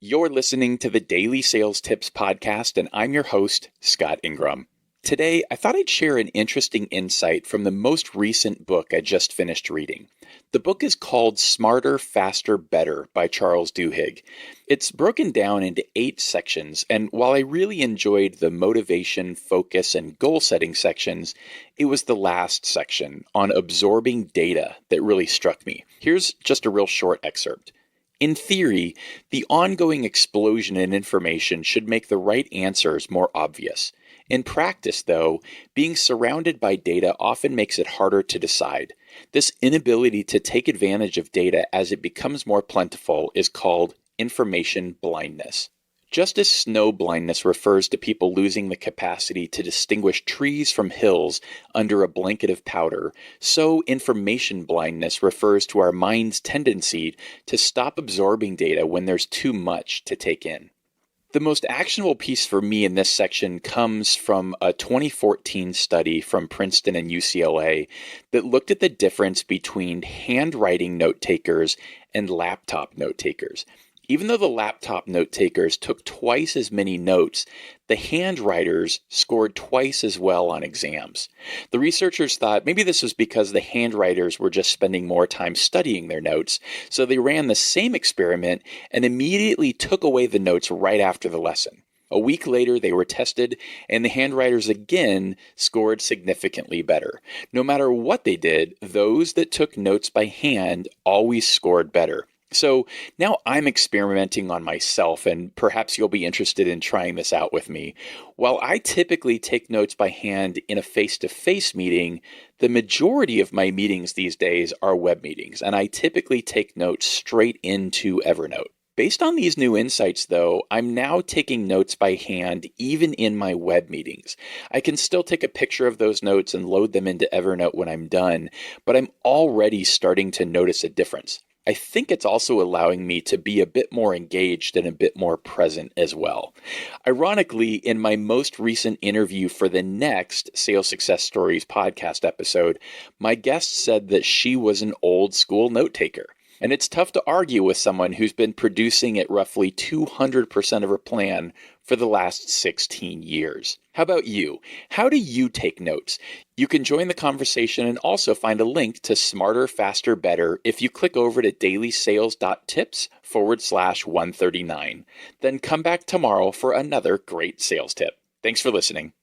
You're listening to the Daily Sales Tips podcast, and I'm your host, Scott Ingram. Today, I thought I'd share an interesting insight from the most recent book I just finished reading. The book is called Smarter, Faster, Better by Charles Duhigg. It's broken down into 8 sections, and while I really enjoyed the motivation, focus, and goal-setting sections, it was the last section on absorbing data that really struck me. Here's just a real short excerpt. In theory, the ongoing explosion in information should make the right answers more obvious. In practice, though, being surrounded by data often makes it harder to decide. This inability to take advantage of data as it becomes more plentiful is called information blindness. Just as snow blindness refers to people losing the capacity to distinguish trees from hills under a blanket of powder, so information blindness refers to our mind's tendency to stop absorbing data when there's too much to take in. The most actionable piece for me in this section comes from a 2014 study from Princeton and UCLA that looked at the difference between handwriting note takers and laptop note takers. Even though the laptop note takers took twice as many notes, the handwriters scored twice as well on exams. The researchers thought maybe this was because the handwriters were just spending more time studying their notes, so they ran the same experiment and immediately took away the notes right after the lesson. A week later, they were tested, and the handwriters again scored significantly better. No matter what they did, those that took notes by hand always scored better. So now I'm experimenting on myself, and perhaps you'll be interested in trying this out with me. While I typically take notes by hand in a face-to-face meeting, the majority of my meetings these days are web meetings, and I typically take notes straight into Evernote. Based on these new insights, though, I'm now taking notes by hand even in my web meetings. I can still take a picture of those notes and load them into Evernote when I'm done, but I'm already starting to notice a difference. I think it's also allowing me to be a bit more engaged and a bit more present as well. Ironically, in my most recent interview for the next Sales Success Stories podcast episode, my guest said that she was an old school note taker. And it's tough to argue with someone who's been producing at roughly 200% of her plan for the last 16 years. How about you? How do you take notes? You can join the conversation and also find a link to Smarter, Faster, Better if you click over to DailySales.Tips/139. Then come back tomorrow for another great sales tip. Thanks for listening.